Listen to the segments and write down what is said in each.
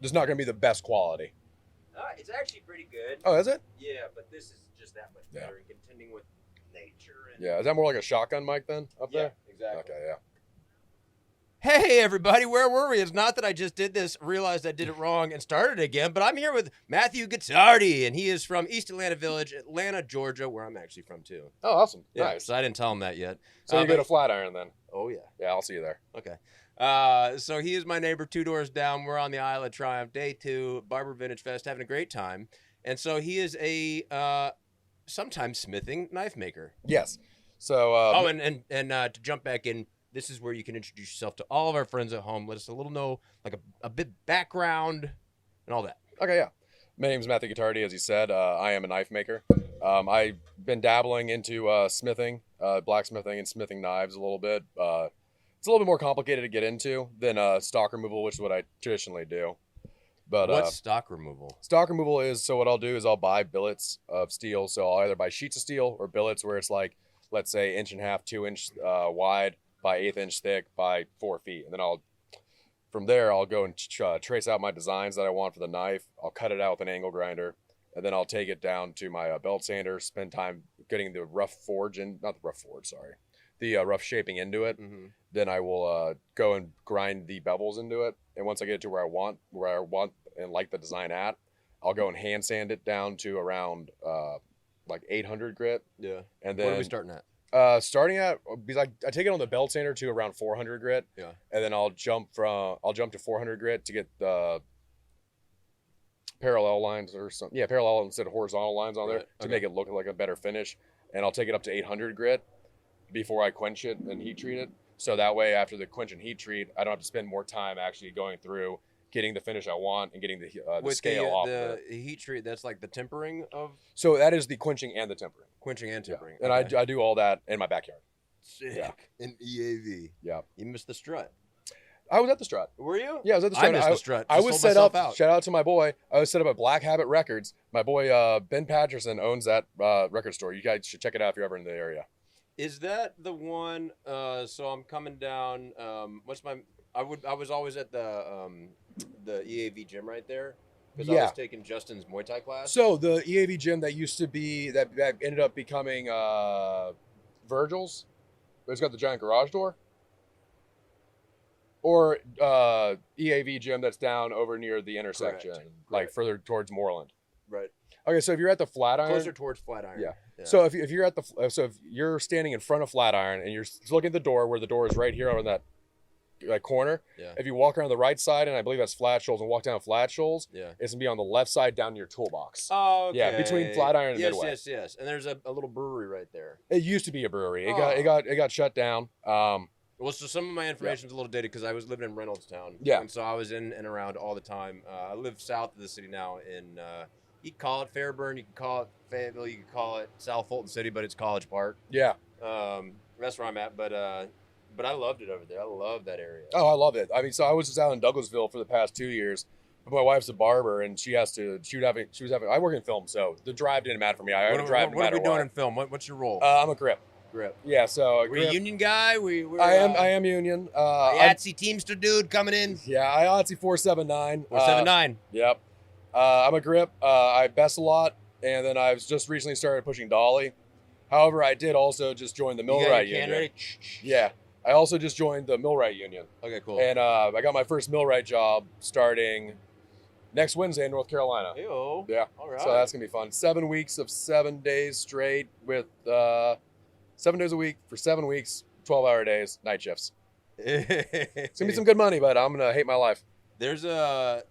just not going to be the best quality. It's actually pretty good. Oh, is it? Yeah, but this is just that much better in contending with nature. And... Yeah, is that more like a shotgun mic then up there? Exactly. Okay, yeah. Hey, everybody, where were we? It's not that I just did this, realized I did it wrong, and started again, but I'm here with Matthew Gottardi, and he is from East Atlanta Village, Atlanta, Georgia, where I'm actually from, too. Oh, awesome. Yeah, Nice. so I didn't tell him that yet. So you go to Flatiron then? Oh, yeah. Yeah, I'll see you there. Okay. So he is my neighbor 2 doors down. We're on the Isle of Triumph, day 2, Barber Vintage Fest, having a great time. And so he is a sometimes smithing knife maker. Yes. So and to jump back in, this is where you can introduce yourself to all of our friends at home. Let us know a bit background and all that. Okay, yeah. My name's Matthew Gottardi, as you said. I am a knife maker. I've been dabbling into smithing, blacksmithing, and smithing knives a little bit. It's a little bit more complicated to get into than stock removal, which is what I traditionally do. But what's stock removal? Stock removal is, so what I'll do is I'll buy billets of steel. So I'll either buy sheets of steel or billets where it's like, let's say 1.5 to 2 inch wide by 1/8 inch thick by 4 feet. And then from there, I'll go and trace out my designs that I want for the knife. I'll cut it out with an angle grinder. And then I'll take it down to my belt sander, spend time getting the rough shaping into it. Mm-hmm. Then I will go and grind the bevels into it. And once I get it to where I want and like the design at, I'll go and hand sand it down to around like 800 grit. Yeah. And then what are we starting at? Starting at, because I take it on the belt sander to around 400 grit. Yeah. And then I'll jump to 400 grit to get the parallel lines or something. Yeah, parallel instead of horizontal lines on there to make it look like a better finish. And I'll take it up to 800 grit before I quench it and heat treat it. So that way, after the quench and heat treat, I don't have to spend more time actually going through getting the finish I want and getting the scale off of it. The heat treat, that's like the tempering of? So that is the quenching and the tempering. Quenching and tempering. Yeah. And I do all that in my backyard. Sick. Yeah. In EAV. Yeah. You missed the strut. I was at the strut. Were you? Yeah, I was at the strut. I missed the strut. I was set up. Shout out to my boy. I was set up at Black Habit Records. My boy Ben Patterson owns that record store. You guys should check it out if you're ever in the area. Is that the one? So I'm coming down. I was always at the EAV gym right there because I was taking Justin's Muay Thai class. So the EAV gym that used to be that ended up becoming Virgil's. It's got the giant garage door. Or EAV gym that's down over near the intersection, like further towards Moreland. Right. Okay, so if you're at the Flatiron, closer towards Flatiron. Yeah. So if you're at if you're standing in front of Flatiron and you're looking at the door where the door is right here on that corner. Yeah. If you walk around the right side, and I believe that's Flat Shoals, and walk down Flat Shoals, yeah, it's gonna be on the left side down your toolbox. Oh, okay. Yeah, between Flatiron and Midway. Yes. And there's a little brewery right there. It used to be a brewery. It got shut down. Well, so some of my information's a little dated because I was living in Reynoldstown. Yeah. And so I was in and around all the time. I live south of the city now in, you can call it Fairburn, you can call it Fayetteville, you can call it South Fulton City, but it's College Park. Yeah. That's where I'm at, but I loved it over there. I love that area. Oh, I love it. I mean, so I was just out in Douglasville for the past 2 years. But my wife's a barber, and she was having. I work in film, so the drive didn't matter for me. I had to drive no matter what. What are we doing in film? What's your role? I'm a grip. Grip. Yeah, so We're a union guy. I am union. IATSE Teamster dude coming in. Yeah, IATSE 479. 479. Yep. I'm a grip. I best a lot, and then I've just recently started pushing dolly. However, I did also just join the millwright union. Ready? Yeah, I also just joined the millwright union. Okay, cool. And I got my first millwright job starting next Wednesday in North Carolina. Hey-o. Yeah. All right. So that's gonna be fun. 7 weeks of 7 days straight with 7 days a week for 7 weeks, 12-hour days, night shifts. It's gonna be some good money, but I'm gonna hate my life. There's a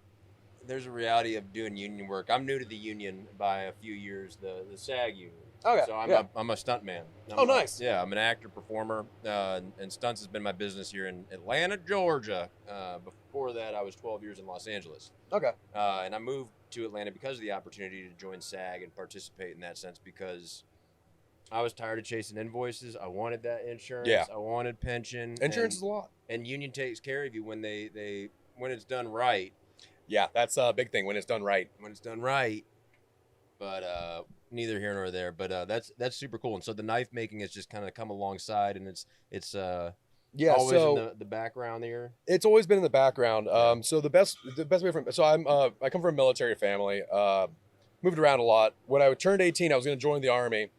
reality of doing union work. I'm new to the union by a few years, the SAG union. Okay. So I'm a stunt man. Nice. Yeah, I'm an actor, performer, and stunts has been my business here in Atlanta, Georgia. Before that, I was 12 years in Los Angeles. Okay. And I moved to Atlanta because of the opportunity to join SAG and participate in that sense because I was tired of chasing invoices. I wanted that insurance. Yeah. I wanted pension. Insurance is a lot. And union takes care of you when when it's done right. Yeah, that's a big thing when it's done right. When it's done right. But neither here nor there. But that's super cool. And so the knife making has just kind of come alongside, and it's Yeah, Always so in the background there. it's always been in the background. Yeah. So the best way from so I come from a military family. Moved around a lot. When I turned 18, I was going to join the army,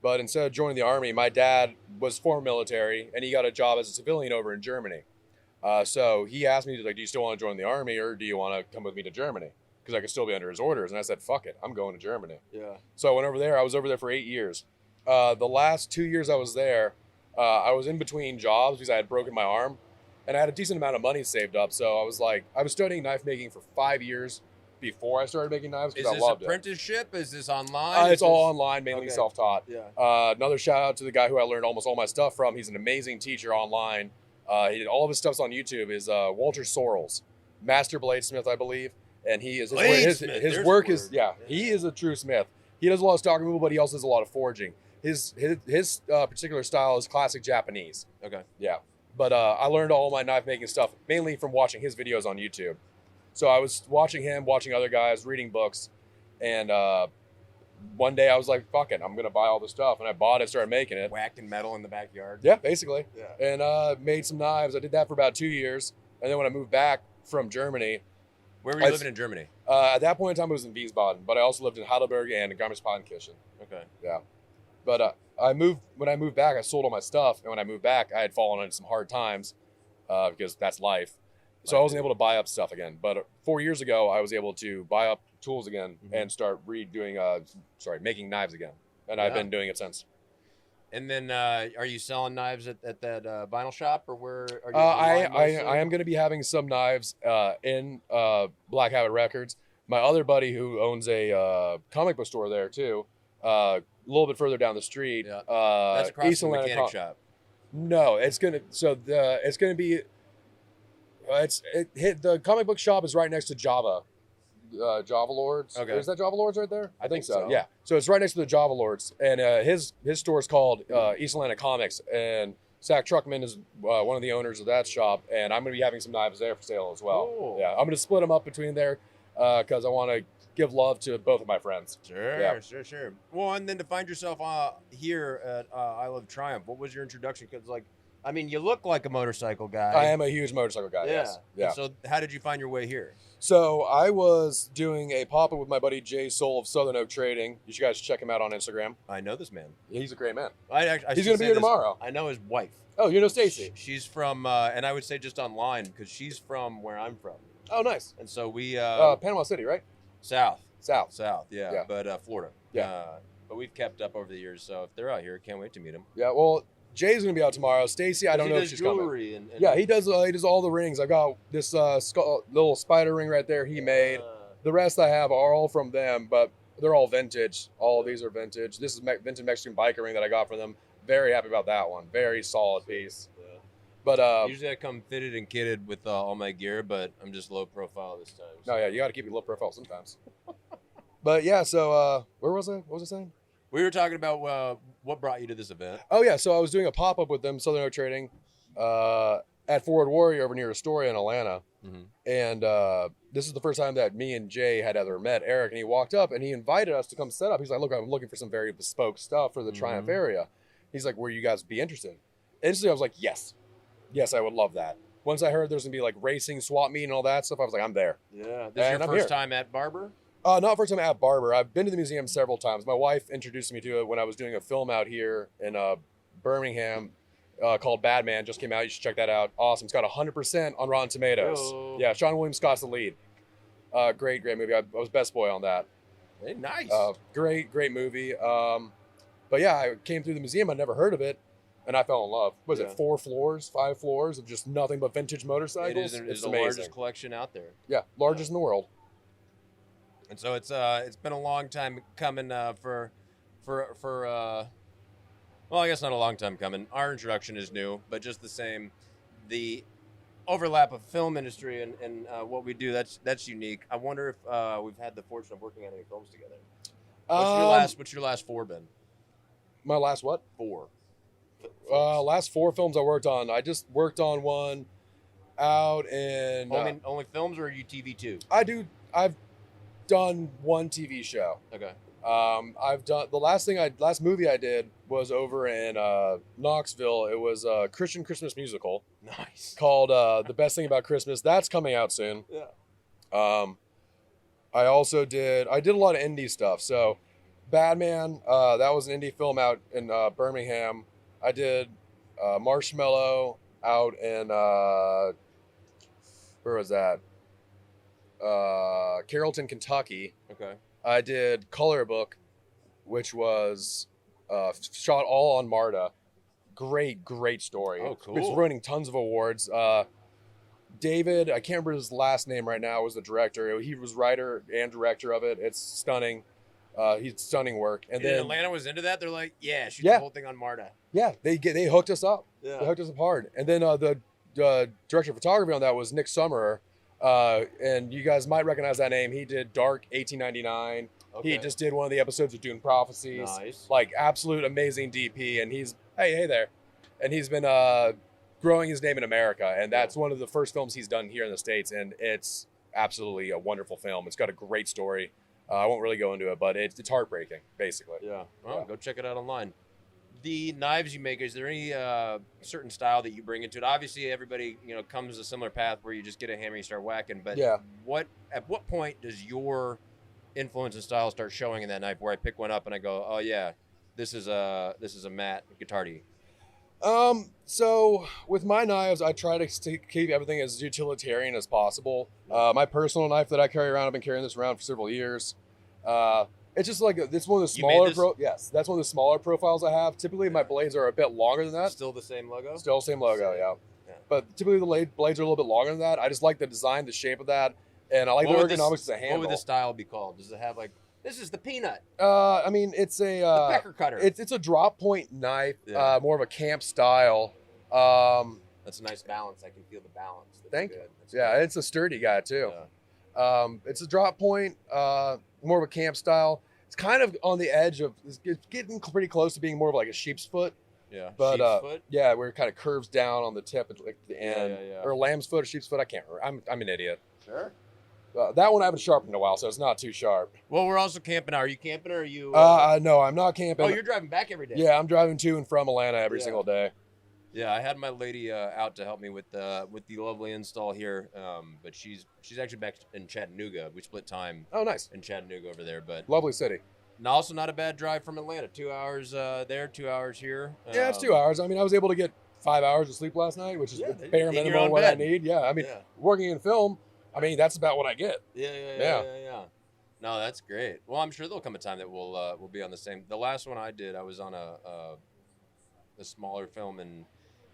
but instead of joining the army, my dad was former military and he got a job as a civilian over in Germany. So he asked me, like, do you still want to join the army or do you want to come with me to Germany? Because I could still be under his orders. And I said, fuck it, I'm going to Germany. Yeah. So I went over there. I was over there for 8 years. The last 2 years I was there, I was in between jobs because I had broken my arm and I had a decent amount of money saved up. So I was studying knife making for 5 years before I started making knives Is because I this loved it. apprenticeship? Is this online? It's all online, mainly Okay. self-taught. Yeah. Another shout out to the guy who I learned almost all my stuff from. He's an amazing teacher online. He did all of his stuff's on YouTube. Is Walter Sorrells, master bladesmith, I believe, and he is his Bladesmith, work there's is a word. he is a true smith. He does a lot of stock removal, but he also does a lot of forging. His particular style is classic Japanese. Okay. Yeah, but I learned all my knife making stuff mainly from watching his videos on YouTube. So I was watching him, watching other guys, reading books, and one day I was like, "Fuck it, I'm gonna buy all this stuff," and I bought it, started making it. Whacking metal in the backyard. Yeah, basically. Yeah. And made some knives. I did that for about 2 years, and then when I moved back from Germany, Where were you living in Germany? at that point in time I was in Wiesbaden, but I also lived in Heidelberg and Garmisch-Partenkirchen. Okay. Yeah, but when I moved back, I sold all my stuff, and when I moved back, I had fallen into some hard times because that's life. So I wasn't able to buy up stuff again. But 4 years ago, I was able to buy up tools again and start making knives again. And I've been doing it since. And then, are you selling knives at that vinyl shop, or where are you? I am going to be having some knives in Black Habit Records. My other buddy who owns a comic book store there too, a little bit further down the street. Yeah. That's across East from the Atlanta mechanic shop. No, it's gonna be. The comic book shop is right next to Java Lords. Okay. Is that Java Lords right there? I think so. so. Yeah. So it's right next to the Java Lords, and his store is called East Atlanta Comics, and Zach Truckman is one of the owners of that shop, and I'm going to be having some knives there for sale as well. Cool. Yeah, I'm going to split them up between there because I want to give love to both of my friends. Sure. Well, and then to find yourself here at I Love Triumph, what was your introduction? Because, like, I mean, you look like a motorcycle guy. I am a huge motorcycle guy. Yeah. Yes. Yeah. And so, how did you find your way here? So I was doing a pop-up with my buddy Jay Soul of Southern Oak Trading. You should guys check him out on Instagram. I know this man. He's a great man. I He's going to be here tomorrow. I know his wife. Oh, you know Stacy? She's from, and I would say just online because she's from where I'm from. Oh, nice. And so we Panama City, right? south, South. yeah. But Florida, Yeah. But we've kept up over the years, so if they're out here, can't wait to meet them. Yeah. Well, Jay's going to be out tomorrow. Stacy, I don't know if she's coming. jewelry and Yeah, he does all the rings. I got this little spider ring right there he made. The rest I have are all from them, but they're all vintage. All of these are vintage. This is vintage Mexican biker ring that I got from them. Very happy about that one. Very solid piece. But usually I come fitted and kitted with all my gear, but I'm just low profile this time. no, yeah, you got to keep your low profile sometimes. But yeah, so where was I? What was I saying? We were talking about what brought you to this event. Oh yeah, so I was doing a pop up with them, Southern Oak Trading, at Forward Warrior over near Astoria in Atlanta. Mm-hmm. And this is the first time that me and Jay had ever met Eric, and he walked up and he invited us to come set up. He's like, "Look, I'm looking for some very bespoke stuff for the Triumph area." He's like, "Were you guys be interested?" Instantly, I was like, "Yes, I would love that." Once I heard there's gonna be like racing, swap meet, and all that stuff, I was like, "I'm there." Yeah, this is And your I'm first here. time at Barber. Not first time at Barber. I've been to the museum several times. My wife introduced me to it when I was doing a film out here in Birmingham called Bad Man. Just came out. You should check that out. Awesome. It's got 100% on Rotten Tomatoes. Yo. Yeah, Sean William Scott's the lead. Great movie. I was best boy on that. Hey, nice. Great movie. But yeah, I came through the museum. I'd never heard of it, and I fell in love. Was it 4 floors, 5 floors of just nothing but vintage motorcycles? It's the amazing. largest collection out there. Yeah, largest in the world. And so it's been a long time coming for well, I guess not a long time coming. Our introduction is new, but just the same, the overlap of film industry and what we do, that's unique. I wonder if we've had the fortune of working on any films together. What's your last 4 been? My last what? 4. Last 4 films I worked on. I just worked on one out in. Only films, or are you TV too? I've done one TV show. Okay. I've done last movie I did was over in Knoxville. It was a Christian Christmas musical Nice. called The Best Thing About Christmas. That's coming out soon. Yeah. I did a lot of indie stuff. So Batman, that was an indie film out in Birmingham. I did Marshmallow out in where was that? Carrollton, Kentucky. Okay. I did Color Book, which was shot all on MARTA. Great story. Oh, cool. It's winning tons of awards. David, I can't remember his last name right now, was the director. He was writer and director of it. It's stunning. He's stunning work. And then Atlanta was into that. They're like, shoot Yeah. the whole thing on MARTA. yeah, they hooked us up. Yeah. They hooked us up hard. And then the director of photography on that was Nick Summerer. And you guys might recognize that name. He did Dark 1899. Okay. He just did one of the episodes of Dune Prophecies. Nice. Like absolute amazing DP. And he's hey there. And he's been growing his name in America. And that's one of the first films he's done here in the States. And it's absolutely a wonderful film. It's got a great story. I won't really go into it, but it's heartbreaking, basically. Yeah. Well, Yeah. go check it out online. The knives you make, is there any certain style that you bring into it? Obviously, everybody comes a similar path where you just get a hammer and you start whacking. But Yeah. at what point does your influence and style start showing in that knife? Where I pick one up and I go, oh yeah, this is a Matt Gottardi. So with my knives, I try to keep everything as utilitarian as possible. My personal knife that I carry around, I've been carrying this around for several years. It's just like it's one of the You made smaller this? yes, that's one of the smaller profiles I have. Typically, my blades are a bit longer than that. Still the same logo? Still same logo, yeah. Yeah. But typically the blades are a little bit longer than that. I just like the design, the shape of that, and I like the ergonomics of the handle. What would the style be called? Does it have like, this is the peanut, I mean, it's a the pecker cutter? it's a drop point knife, Yeah. more of a camp style. That's a nice balance. I can feel the balance. That's Thank good. you. That's Yeah, good. it's a sturdy guy too. Yeah. It's a drop point, more of a camp style. It's kind of on the edge of, it's getting pretty close to being more of like a sheep's foot. Yeah. But Sheep's foot? yeah, where it kind of curves down on the tip at like the Yeah, end, yeah, yeah. or lamb's foot or sheep's foot. I can't remember. I'm an idiot. Sure. That one I haven't sharpened in a while, so it's not too sharp. Well, we're also camping. Are you camping or are you? No, I'm not camping. oh, you're driving back every day. Yeah, I'm driving to and from Atlanta every Yeah. single day. Yeah, I had my lady out to help me with the lovely install here, but she's actually back in Chattanooga. We split time Oh, nice. in Chattanooga over there, but Lovely city. also not a bad drive from Atlanta. 2 hours there, 2 hours here. Yeah, it's 2 hours. I mean, I was able to get 5 hours of sleep last night, which is Yeah, the bare in your minimum own what I bed. need. Yeah, I mean, Yeah. working in film, I mean, that's about what I get. Yeah. No, that's great. Well, I'm sure there'll come a time that we'll be on the same. The last one I did, I was on a smaller film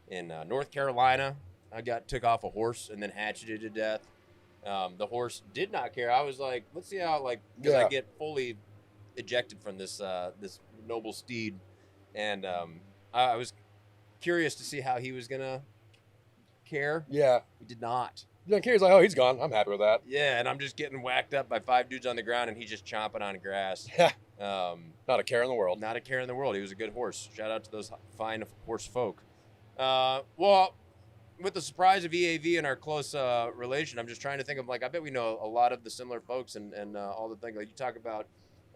in North Carolina. I took off a horse and then hatcheted to death. The horse did not care. I was like, let's see how because I Yeah. get fully ejected from this noble steed, and I was curious to see how he was gonna care. Yeah. He did not. Yeah, Kerry's like, oh, he's gone. I'm happy with that. Yeah, and I'm just getting whacked up by 5 dudes on the ground, and he's just chomping on grass. Yeah. Not Not a care in the world. a care in the world. He was a good horse. Shout out to those fine horse folk. Well, with the surprise of EAV and our close relation, I'm just trying to think of I bet we know a lot of the similar folks and all the things. Like you talk about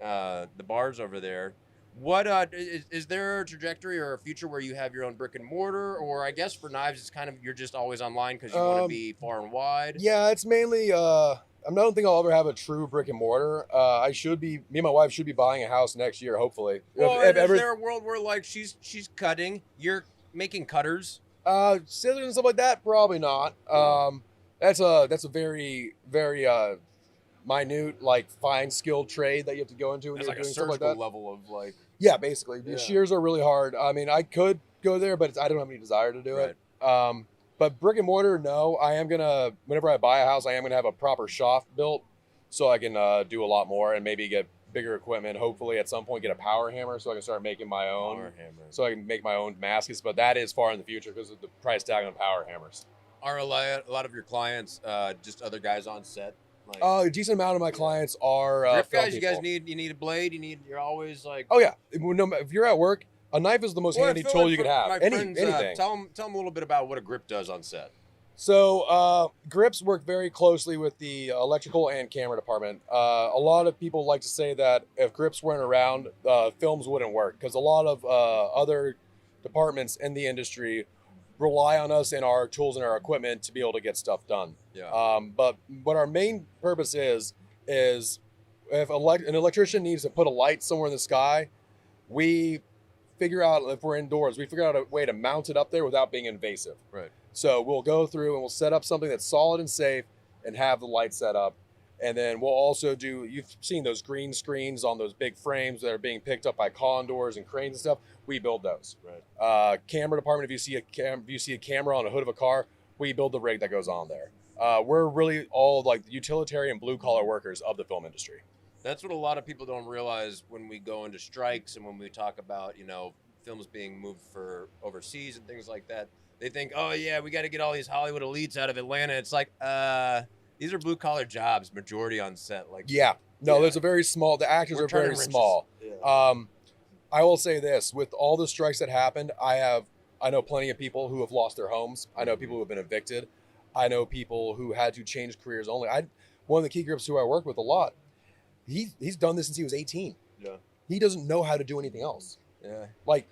the bars over there. What is there a trajectory or a future where you have your own brick and mortar, or I guess for knives it's kind of you're just always online because you want to be far and wide? Yeah, it's mainly, I don't think I'll ever have a true brick and mortar. Me and my wife should be buying a house next year, hopefully. Well, If is ever- there a world where she's cutting, you're making cutters? scissors and stuff like that, probably not. That's a very, very minute, fine skilled trade that you have to go into when It's you're like a doing stuff like surgical that. level of Yeah, basically. Yeah. The shears are really hard. I mean, I could go there, but I don't have any desire to do it. But brick and mortar, no. I am gonna, whenever I buy a house, I am gonna have a proper shaft built so I can do a lot more and maybe get bigger equipment. Hopefully, at some point, get a power hammer so I can start making my own. power hammer. So I can make my own maskets, but that is far in the future because of the price tag on power hammers. Are a lot of your clients just other guys on set? A decent amount of my clients are grip film guys. You guys people. you need a blade. You're always like. Oh yeah, if you're at work, a knife is the most Well, handy Phil, tool you could my have. friends, Anything. tell them a little bit about what a grip does on set. So grips work very closely with the electrical and camera department. A lot of people like to say that if grips weren't around, films wouldn't work because a lot of other departments in the industry rely on us and our tools and our equipment to be able to get stuff done. Yeah. But what our main purpose is if an electrician needs to put a light somewhere in the sky, we figure out, if we're indoors, we figure out a way to mount it up there without being invasive. Right. So we'll go through and we'll set up something that's solid and safe and have the light set up. And then we'll also do, you've seen those green screens on those big frames that are being picked up by condors and cranes and stuff. We build those. Right. Camera department, if you see a camera on a hood of a car, we build the rig that goes on there. We're really all like utilitarian blue collar workers of the film industry. That's what a lot of people don't realize when we go into strikes and when we talk about, films being moved for overseas and things like that. They think, oh yeah, we got to get all these Hollywood elites out of Atlanta. It's like, these are blue collar jobs, majority on set. Like, there's a very small. The actors We're are very turning wrenches. small. Yeah. I will say this: with all the strikes that happened, I know plenty of people who have lost their homes. I know people who have been evicted. I know people who had to change careers only. One of the key grips who I work with a lot. He's done this since he was 18. Yeah. He doesn't know how to do anything else. Yeah. Like,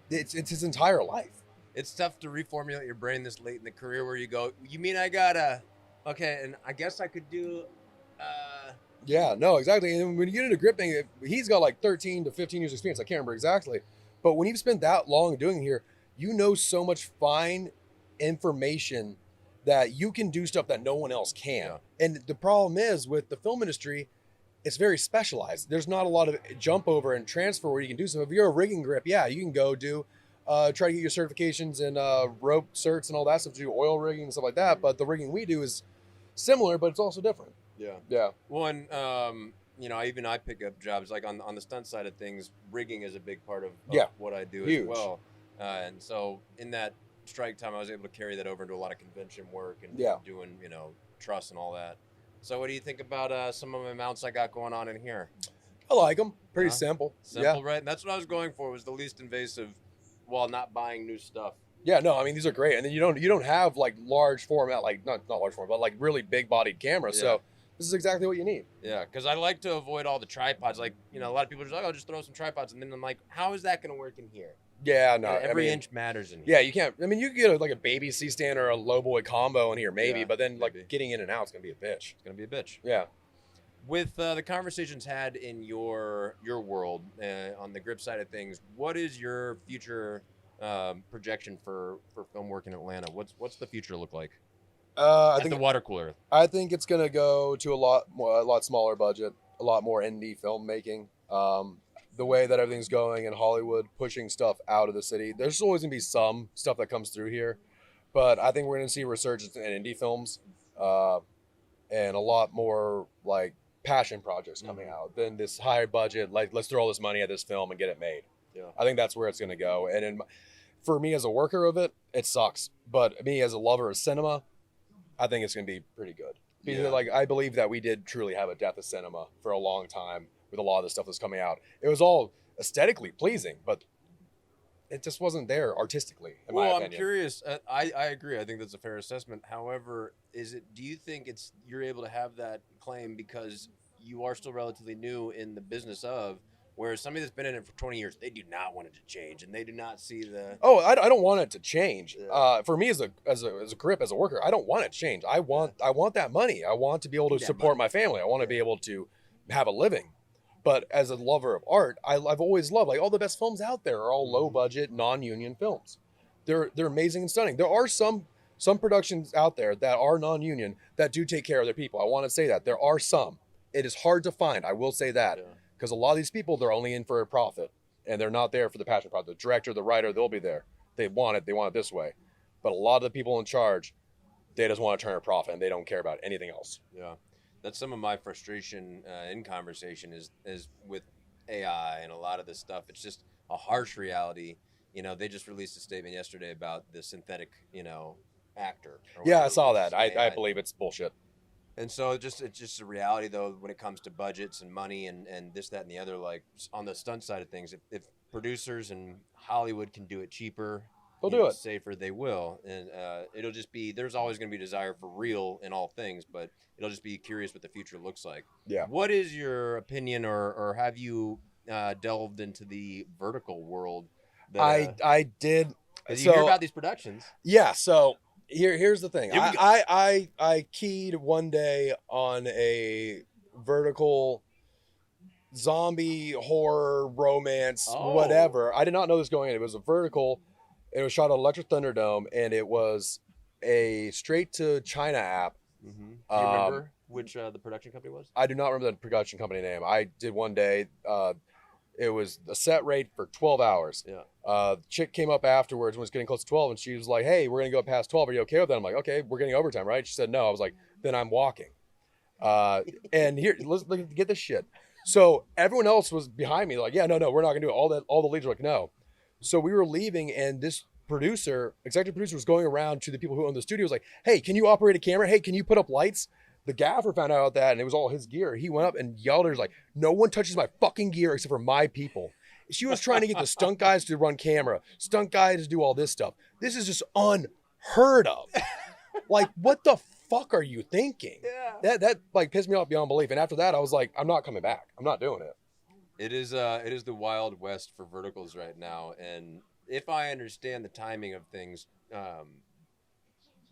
it's his entire life. It's tough to reformulate your brain this late in the career where you go, you mean I gotta, okay, and I guess I could do, Yeah, no, exactly. And when you get into gripping, he's got like 13 to 15 years experience. I can't remember exactly. But when you've spent that long doing it here, you know so much fine information that you can do stuff that no one else can. Yeah. And the problem is with the film industry, it's very specialized. There's not a lot of jump over and transfer where you can do stuff. If you're a rigging grip, yeah, you can go do, try to get your certifications and rope certs and all that stuff, do oil rigging and stuff like that. But the rigging we do is similar, but it's also different. Yeah. Yeah. One, I pick up jobs like on the stunt side of things. Rigging is a big part of what I do Huge. as well. And so in that strike time, I was able to carry that over into a lot of convention work and doing truss and all that. So what do you think about some of the mounts I got going on in here? I like them. Pretty Yeah. simple. Simple, right? And that's what I was going for, was the least invasive while not buying new stuff. Yeah, no, I mean these are great, and then you don't have like large format, like not large format, but like really big bodied cameras. Yeah. So this is exactly what you need. Yeah, because I like to avoid all the tripods. Like, a lot of people are just like, oh, just throw some tripods. And then I'm like, how is that going to work in here? Yeah, no, Every I mean, inch matters in here. Yeah, you can't. I mean, you can get like a baby C-stand or a low boy combo in here, maybe, Yeah, but then like maybe. getting in and out is gonna be a bitch. It's going to be a bitch. Yeah. With the conversations had in your world on the grip side of things, what is your future projection for film work in Atlanta? What's the future look like? I At think the water cooler. I think it's gonna go to a lot smaller budget, a lot more indie filmmaking. The way that everything's going in Hollywood, pushing stuff out of the city. There's always gonna be some stuff that comes through here, but I think we're gonna see a resurgence in indie films, and a lot more like passion projects coming out than this higher budget. Like, let's throw all this money at this film and get it made. Yeah. I think that's where it's gonna go. And for me as a worker of it, it sucks. But me as a lover of cinema, I think it's gonna be pretty good. Because Yeah. I believe that we did truly have a death of cinema for a long time with a lot of the stuff that's coming out. It was all aesthetically pleasing, but it just wasn't there artistically, in my opinion. I'm curious. I agree. I think that's a fair assessment. However, do you think you're able to have that claim because you are still relatively new in the business of, whereas somebody that's been in it for 20 years, they do not want it to change and they do not see the. Oh, I don't want it to change. Yeah. For me as a grip, as a worker, I don't want it to change. I want that money. I want to be able to Yeah, support my family. I want to be able to have a living. But as a lover of art, I've always loved, like, all the best films out there are all low budget, non-union films. They're amazing and stunning. There are some productions out there that are non-union that do take care of their people. I want to say that there are some. It is hard to find. I will say that, because a lot of these people, they're only in for a profit, and they're not there for the passion project. The director, the writer, they'll be there. They want it this way. But a lot of the people in charge, they just want to turn a profit and they don't care about anything else. Yeah. That's some of my frustration in conversation is with AI and a lot of this stuff. It's just a harsh reality. They just released a statement yesterday about the synthetic, actor. Yeah, I saw that. AI. I believe it's bullshit. And so it's just a reality, though, when it comes to budgets and money and this, that, and the other. Like, on the stunt side of things, if producers and Hollywood can do it cheaper, they'll do it. safer, they will. And it'll just be, there's always going to be desire for real in all things, but it'll just be curious what the future looks like. Yeah. What is your opinion, or have you delved into the vertical world? I did. Because you hear about these productions. Yeah. So here's the thing. Here we go. I keyed one day on a vertical zombie horror romance whatever. I did not know this going in. It was a vertical. It was shot at Electric Thunderdome, and it was a straight to China app. Mm-hmm. Do you remember which the production company was? I do not remember the production company name. I did one day. It was a set rate for 12 hours. Yeah. Chick came up afterwards when it was getting close to 12, and she was like, "Hey, we're gonna go past 12. Are you okay with that?" I'm like, "Okay, we're getting overtime, right?" She said, "No." I was like, "Then I'm walking." And here, let's get this shit. So everyone else was behind me, like, "Yeah, no, we're not gonna do it." All the leads were like, "No." So we were leaving, and this executive producer, was going around to the people who own the studio. Was like, "Hey, can you operate a camera? Hey, can you put up lights?" The gaffer found out about that, and it was all his gear. He went up and yelled at her, like, "No one touches my fucking gear except for my people." She was trying to get the stunt guys to run camera, stunt guys to do all this stuff. This is just unheard of. Like, what the fuck are you thinking? Yeah. That like pissed me off beyond belief. And after that, I was like, I'm not coming back. I'm not doing it. It is the Wild West for verticals right now, and if I understand the timing of things,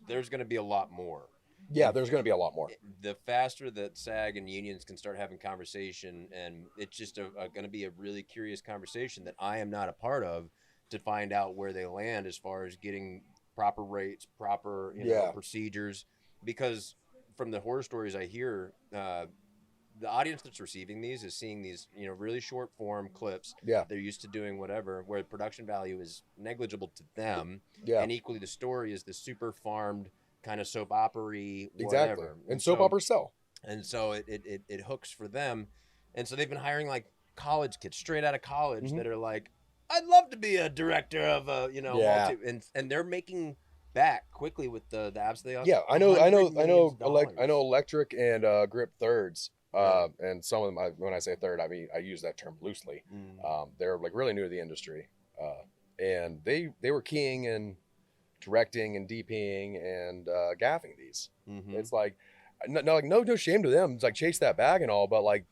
there's going to be a lot more. Yeah, there's going to be a lot more. The faster that SAG and unions can start having conversation, and it's just going to be a really curious conversation that I am not a part of, to find out where they land as far as getting proper rates, proper procedures. Because from the horror stories I hear, the audience that's receiving these is seeing these, really short form clips. Yeah. They're used to doing whatever, where the production value is negligible to them. Yeah. And equally, the story is the super farmed kind of soap opera-y, Exactly. whatever. And soap operas sell. And so it hooks for them. And so they've been hiring like college kids straight out of college that are like, "I'd love to be a director of a, and they're making back quickly with the apps they offer. Yeah, I know $100 million. Electric and Grip thirds. And some of them, when I say third, I mean, I use that term loosely. They're like really new to the industry. And they were keying and directing and DPing and gaffing these. It's like, no shame to them. It's like, chase that bag and all, but like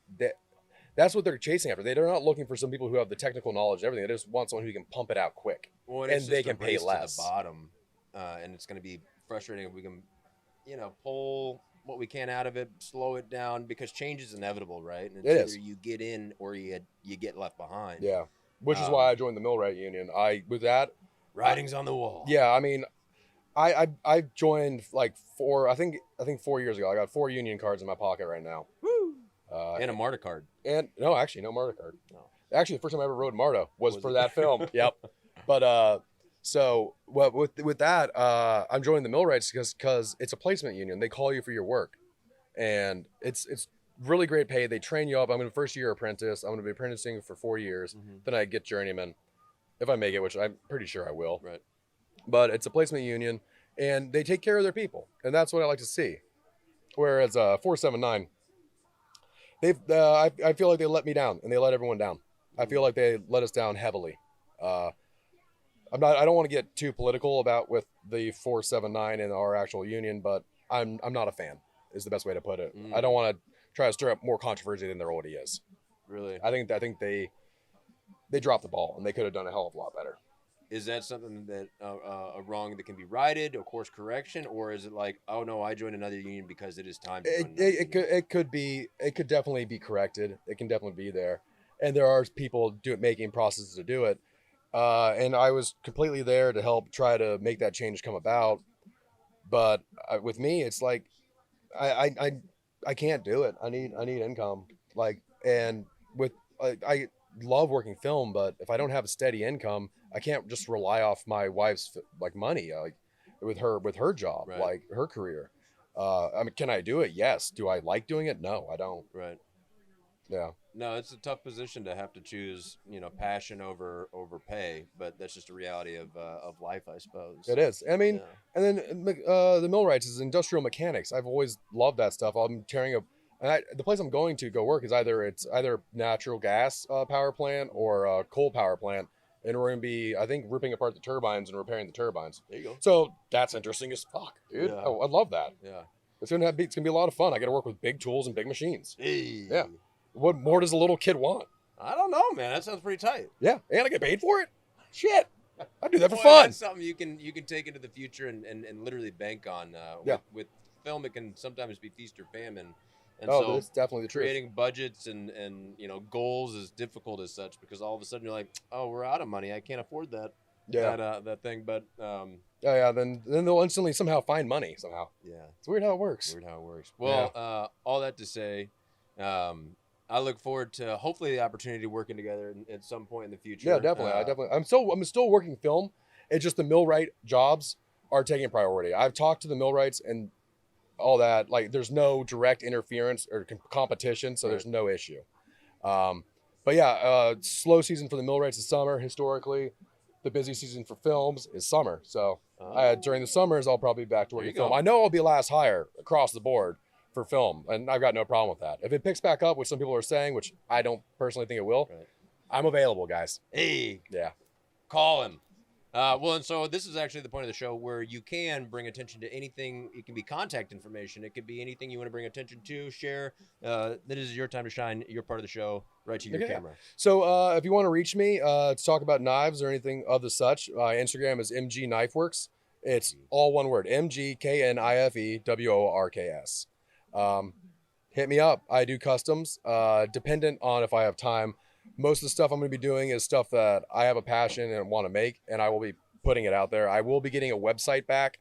that's what they're chasing after. They're not looking for some people who have the technical knowledge and everything. They just want someone who can pump it out quick, and they can pay less. To the bottom, and it's going to be frustrating if we can, pull what we can out of it, slow it down, because change is inevitable, right? And it's either you get in or you get left behind. Yeah, which is why I joined the millwright union. Writing's on the wall. Yeah, I mean, I joined like 4 years ago. I got 4 union cards in my pocket right now. Woo! And a MARTA card. And no MARTA card. No. Actually, the first time I ever rode MARTA was for that film. Yep. But so with that, I'm joining the millwrights because it's a placement union. They call you for your work, and it's really great pay. They train you up. I'm in a first year apprentice. I'm going to be apprenticing for 4 years. Then I get journeyman, if I make it, which I'm pretty sure I will. Right. But it's a placement union, and they take care of their people, and that's what I like to see. Whereas 479, I feel like they let me down, and they let everyone down. I feel like they let us down heavily. I don't want to get too political with the 479 and our actual union, but I'm not a fan, is the best way to put it. I don't want to try to stir up more controversy than there already is. Really? I think they dropped the ball, and they could have done a hell of a lot better. Is that something that a wrong that can be righted, a course correction, or is it like, oh no, I joined another union because it is time to join another union? It could definitely be corrected. It can definitely be there, and there are people making processes to do it. And I was completely there to help try to make that change come about. But with me, it's like I can't do it. I need income. And I love working film, but if I don't have a steady income, I can't just rely off my wife's money, with her job, right. her career. I mean, can I do it? Yes. Do I like doing it? No, I don't. Right. Yeah. No, it's a tough position to have to choose, passion over pay, but that's just a reality of life, I suppose. It is. I mean, and then the millwrights is industrial mechanics. I've always loved that stuff. I'm tearing up. The place I'm going to go work is either natural gas power plant or a coal power plant, and we're gonna be, I think, ripping apart the turbines and repairing the turbines. There you go. So that's interesting as fuck, dude. Yeah. Oh, I love that. Yeah. It's gonna be a lot of fun. I got to work with big tools and big machines. Hey. Yeah. What more does a little kid want? I don't know, man. That sounds pretty tight. Yeah, and I get paid for it. Shit, I do that for Boy, fun. That's something you can take into the future and literally bank on. Yeah. With film, it can sometimes be feast or famine. And Oh, so that's definitely the truth. creating budgets and goals is difficult as such, because all of a sudden you're like, oh, we're out of money. I can't afford that. Yeah. That thing. But Yeah. Then they'll instantly somehow find money somehow. yeah. It's weird how it works. Weird how it works. Well, all that to say, I look forward to hopefully the opportunity of working together at some point in the future. Yeah, definitely. I'm still working film. It's just the millwright jobs are taking priority. I've talked to the millwrights and all that. Like, there's no direct interference or competition, so there's no issue. But yeah, slow season for the millwrights is summer. Historically, the busy season for films is summer. So during the summers, I'll probably be back to working film. I know I'll be last hire across the board for film, and I've got no problem with that. If it picks back up, which some people are saying, which I don't personally think it will, I'm available, guys. Hey, Yeah. call him. Well, and so this is actually the point of the show where you can bring attention to anything. It can be contact information. It could be anything you want to bring attention to, share. That is your time to shine. Your part of the show, right to your camera. So if you want to reach me to talk about knives or anything of the such, my Instagram is MG Knifeworks. It's all one word, MGKNIFEWORKS. Hit me up. I do customs, dependent on if I have time. Most of the stuff I'm going to be doing is stuff that I have a passion and want to make, and I will be putting it out there. I will be getting a website back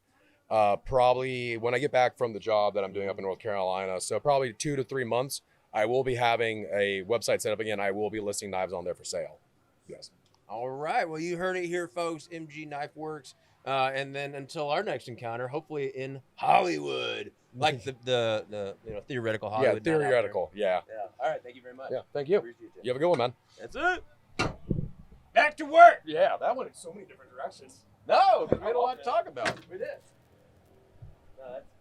probably when I get back from the job that I'm doing up in North Carolina. So probably 2 to 3 months, I will be having a website set up again. I will be listing knives on there for sale. Yes. All right. Well, you heard it here, folks. MG Knifeworks. And then until our next encounter, hopefully in Hollywood, like the theoretical Hollywood. Yeah, theoretical. Yeah. Yeah. All right. Thank you very much. Yeah. Thank you. Appreciate you. You have a good one, man. That's it. Back to work. Yeah, that went in so many different directions. No, we had a lot to talk about. We did. No, that's